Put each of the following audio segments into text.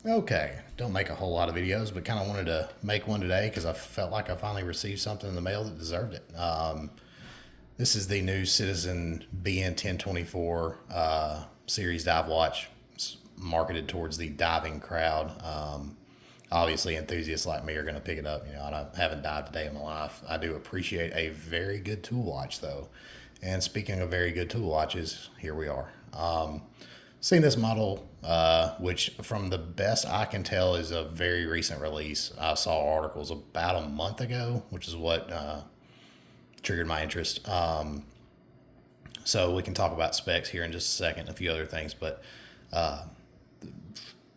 Okay, don't make a whole lot of videos, but kind of wanted to make one today because I felt like I finally received something in the mail that deserved it. This is the new Citizen BN1024 series dive watch. It's marketed towards the diving crowd. Obviously, enthusiasts like me are going to pick it up. You know, I haven't dived a day in my life. I do appreciate a very good tool watch, though. And speaking of very good tool watches, here we are. Seen this model, which from the best I can tell is a very recent release. I saw articles about a month ago, which is what triggered my interest. So we can talk about specs here in just a second, a few other things, but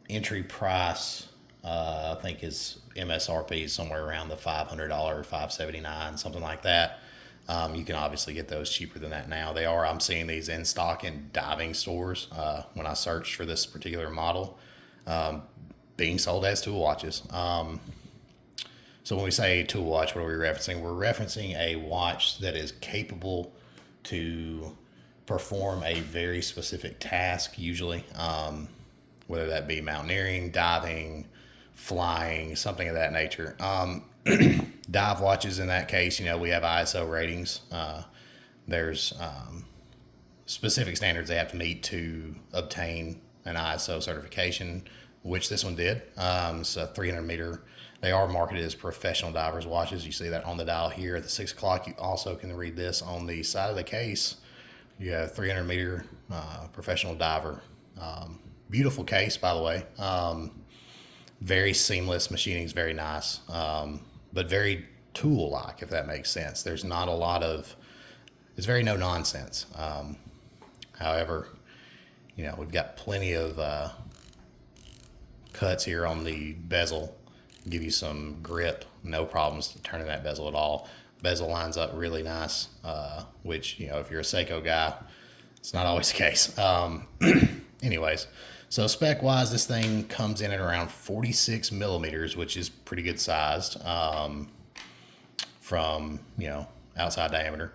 entry price, I think is MSRP is somewhere around the $500, $579, something like that. You can obviously get those cheaper than that now. I'm seeing these in stock in diving stores when I searched for this particular model, being sold as tool watches. So when we say tool watch, what are we referencing? We're referencing a watch that is capable to perform a very specific task, usually, whether that be mountaineering, diving, flying, something of that nature. Dive watches in that case, you know, we have ISO ratings. There's specific standards they have to meet to obtain an ISO certification, which this one did. It's a 300 meter. They are marketed as professional divers watches. You see that on the dial here at the 6 o'clock. You also can read this on the side of the case. You have 300 meter professional diver. Beautiful case, by the way. Very seamless. Machining is very nice, but very tool-like, if that makes sense. There's not a lot of, it's very no nonsense. However, you know, we've got plenty of cuts here on the bezel, give you some grip, no problems turning that bezel at all. Bezel lines up really nice, which, you know, if you're a Seiko guy, it's not always the case. Anyways, so spec wise, this thing comes in at around 46 millimeters, which is pretty good sized from, you know, outside diameter.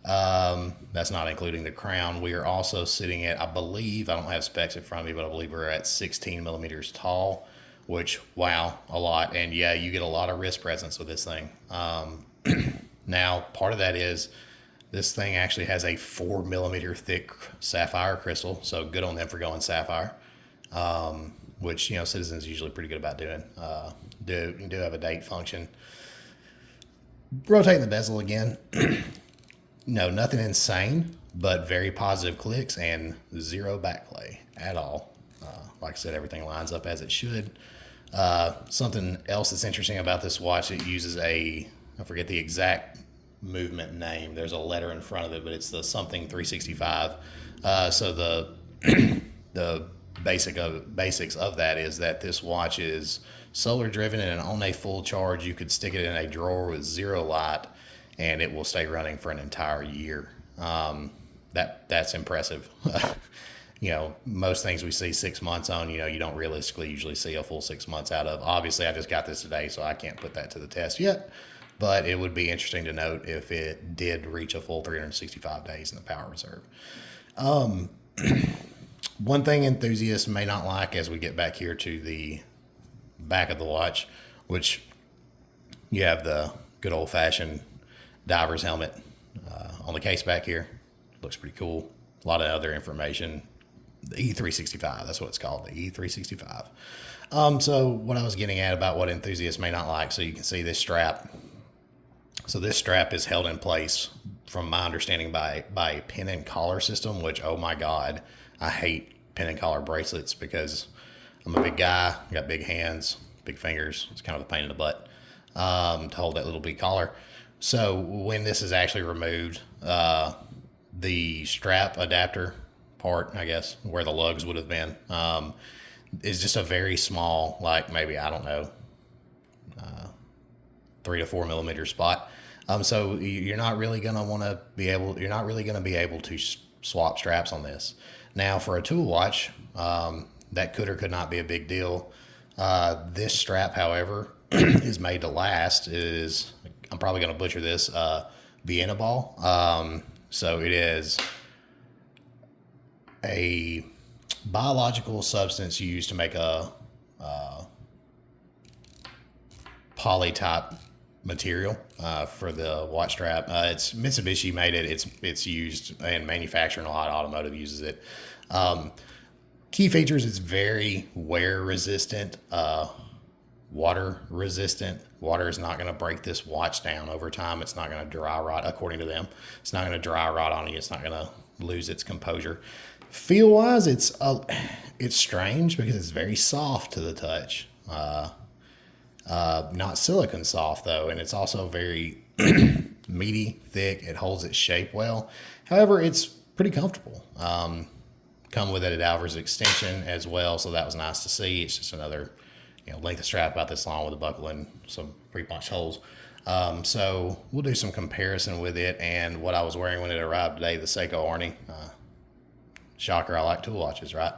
That's not including the crown. We are also sitting at, I believe, I don't have specs in front of me, but I believe we're at 16 millimeters tall, which, wow, a lot. And yeah, you get a lot of wrist presence with this thing. Now, part of that is this thing actually has a 4 millimeter thick sapphire crystal, so good on them for going sapphire, which, you know, Citizen's usually pretty good about doing. You do have a date function. Rotating the bezel again. No, nothing insane, but very positive clicks and zero backplay at all. Like I said, everything lines up as it should. Something else that's interesting about this watch, it uses I forget the exact movement name. There's a letter in front of it, but it's the something 365. So the basics of that is that this watch is solar driven, and on a full charge, you could stick it in a drawer with zero light, and it will stay running for an entire year. That's impressive. You know, most things we see 6 months on, you know, you don't realistically usually see a full 6 months out of. Obviously, I just got this today, so I can't put that to the test yet. But it would be interesting to note if it did reach a full 365 days in the power reserve. One thing enthusiasts may not like as we get back here to the back of the watch, which you have the good old-fashioned diver's helmet on the case back here. Looks pretty cool. A lot of other information. The E365, that's what it's called, the E365. So what I was getting at about what enthusiasts may not like, so you can see this strap. So this strap is held in place, from my understanding, by a pin and collar system, which, oh my God, I hate pin and collar bracelets because I'm a big guy, got big hands, big fingers. It's kind of a pain in the butt to hold that little big collar. So when this is actually removed, the strap adapter part, I guess, where the lugs would have been, is just a very small, like maybe, I don't know, 3 to 4 millimeter spot. So you're not really going to be able to swap straps on this. Now for a tool watch, that could or could not be a big deal. This strap, however, is made to last. I'm probably going to butcher this, BN1024. So it is a biological substance used to make a poly type material for the watch strap. It's Mitsubishi made it. It's used in manufacturing. A lot of automotive uses it. Key features: it's very wear resistant, water resistant. Water is not going to break this watch down over time. It's not going to dry rot, according to them. It's not going to dry rot on you. It's not going to lose its composure. Feel wise, it's strange because it's very soft to the touch. Not silicone soft though, and it's also very meaty, thick. It holds its shape well. However, it's pretty comfortable. Come with it at Alvarez extension as well, so that was nice to see. It's just another, length of strap about this long with a buckle and some pre-punched holes. So we'll do some comparison with it and what I was wearing when it arrived today, the Seiko Arnie. Shocker, I like tool watches, right?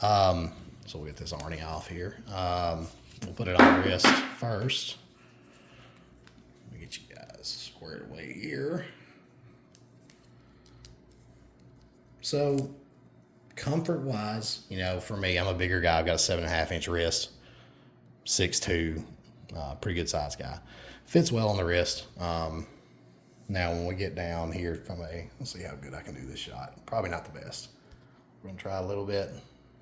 So we'll get this Arnie off here. We'll put it on the wrist first. Let me get you guys squared away here. So comfort wise, for me, I'm a bigger guy. I've got a 7.5-inch wrist, 6'2", pretty good size guy. Fits well on the wrist. Now when we get down here from let's see how good I can do this shot. Probably not the best. We're gonna try a little bit.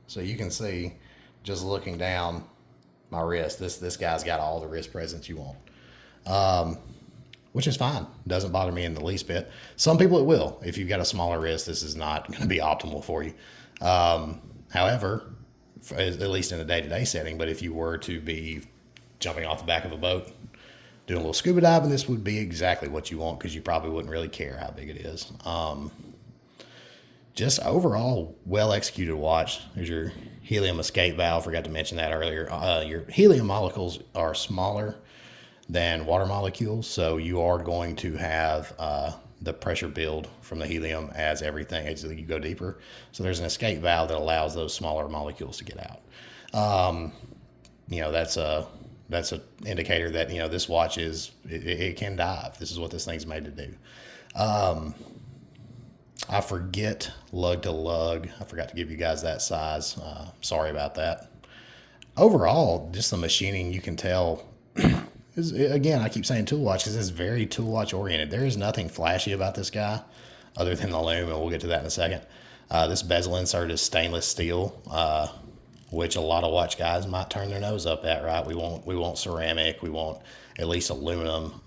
So you can see, just looking down my wrist, this guy's got all the wrist presence you want. Which is fine. Doesn't bother me in the least bit. Some people it will. If you've got a smaller wrist, this is not going to be optimal for you. However, at least in a day-to-day setting, but if you were to be jumping off the back of a boat, doing a little scuba diving, this would be exactly what you want because you probably wouldn't really care how big it is. Just overall well-executed watch. There's your helium escape valve. Forgot to mention that earlier. Your helium molecules are smaller than water molecules, so you are going to have the pressure build from the helium as you go deeper. So there's an escape valve that allows those smaller molecules to get out. That's an indicator that this watch it can dive. This is what this thing's made to do. I forget lug to lug. I forgot to give you guys that size. Sorry about that. Overall, just the machining, you can tell. Again, I keep saying tool watch because it's very tool watch oriented. There is nothing flashy about this guy other than the loom, and we'll get to that in a second. This bezel insert is stainless steel, which a lot of watch guys might turn their nose up at, right? We want ceramic, we want at least aluminum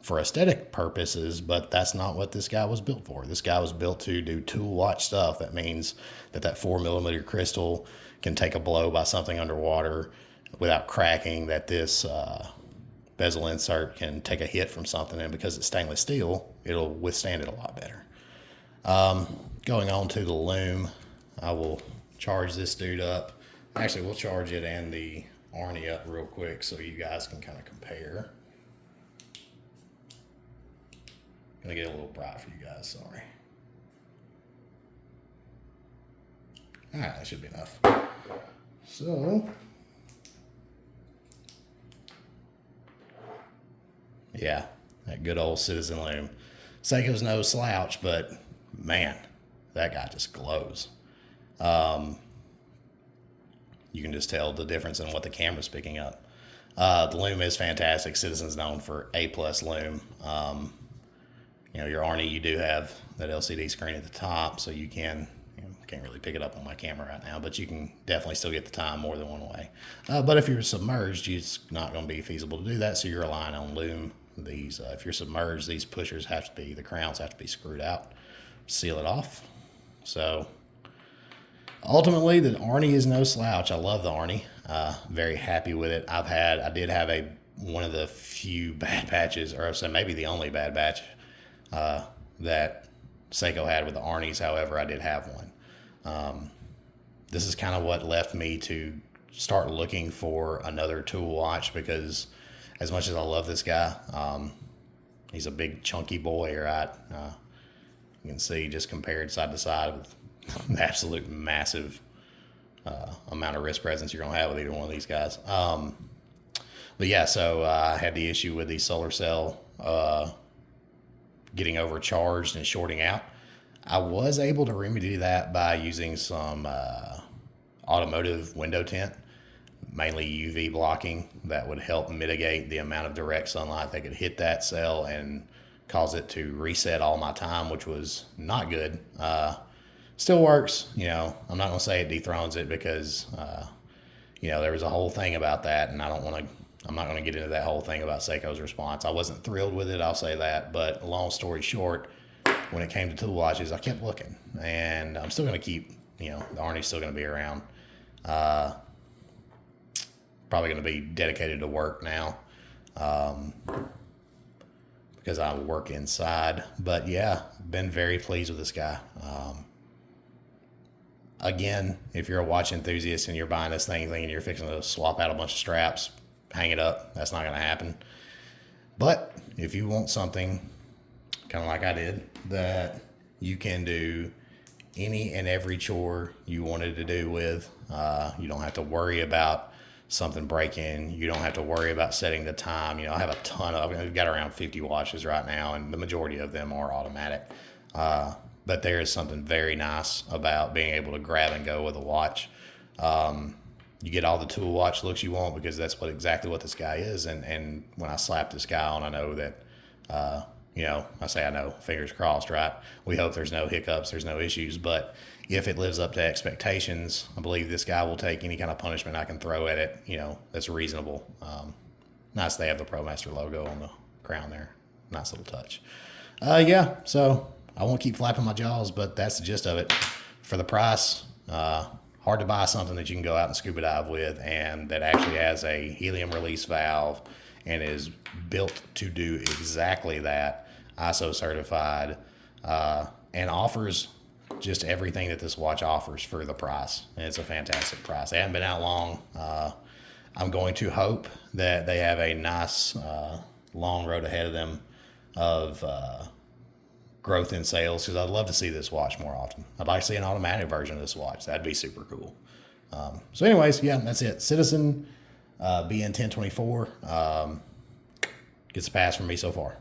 for aesthetic purposes, but that's not what this guy was built for. This guy was built to do tool watch stuff. That means that 4mm crystal can take a blow by something underwater without cracking, that this bezel insert can take a hit from something, and because it's stainless steel, it'll withstand it a lot better. Going on to the loom, I will charge this dude up. Actually, we'll charge it and the Arnie up real quick so you guys can kind of compare. Gonna get a little bright for you guys, sorry. All right, that should be enough. So, yeah, that good old Citizen loom. Seiko's no slouch, but man, that guy just glows. You can just tell the difference in what the camera's picking up. The loom is fantastic. Citizen's known for A+ loom. Your Arnie, you do have that LCD screen at the top, so you can't really pick it up on my camera right now, but you can definitely still get the time more than one way. But if you're submerged, it's not going to be feasible to do that, so you're relying on loom. If you're submerged, these pushers the crowns have to be screwed out, seal it off. So ultimately, the Arnie is no slouch. I love the Arnie. Very happy with it. I did have one of the few bad batches, or so maybe the only bad batch that Seiko had with the Arnies. However, I did have one. This is kind of what left me to start looking for another tool watch, because as much as I love this guy, he's a big chunky boy, right? You can see just compared side to side with the absolute massive amount of wrist presence you're going to have with either one of these guys. But yeah, so I had the issue with the solar cell getting overcharged and shorting out. I was able to remedy that by using some automotive window tint. mainly UV blocking that would help mitigate the amount of direct sunlight that could hit that cell and cause it to reset all my time, which was not good. Still works, you know. I'm not gonna say it dethrones it because you know, there was a whole thing about that, and I'm not going to get into that whole thing about Seiko's response. I wasn't thrilled with it, I'll say that. But long story short, when it came to tool watches, I kept looking, and I'm still going to keep, you know, the Arnie's still going to be around. Probably going to be dedicated to work now, because I work inside. But yeah, been very pleased with this guy. Again, if you're a watch enthusiast and you're buying this thing thinking you're fixing to swap out a bunch of straps, hang it up. That's not going to happen. But if you want something kind of like I did, that you can do any and every chore you wanted to do with, you don't have to worry about something breaking. You don't have to worry about setting the time. You know, I have a ton of, I've got around 50 watches right now, and the majority of them are automatic. But there is something very nice about being able to grab and go with a watch. You get all the tool watch looks you want, because that's exactly what this guy is. And when I slap this guy on, I know that, you know, I know, fingers crossed, right? We hope there's no hiccups, there's no issues. But if it lives up to expectations, I believe this guy will take any kind of punishment I can throw at it, you know, that's reasonable. Nice they have the Promaster logo on the crown there. Nice little touch. Yeah, so I won't keep flapping my jaws, but that's the gist of it. For the price, hard to buy something that you can go out and scuba dive with, and that actually has a helium release valve and is built to do exactly that, ISO certified, and offers just everything that this watch offers for the price. And it's a fantastic price. They haven't been out long. I'm going to hope that they have a nice long road ahead of them of growth in sales, because I'd love to see this watch more often. I'd like to see an automatic version of this watch. That'd be super cool. So anyways, yeah, that's it. Citizen BN1024 gets a pass from me so far.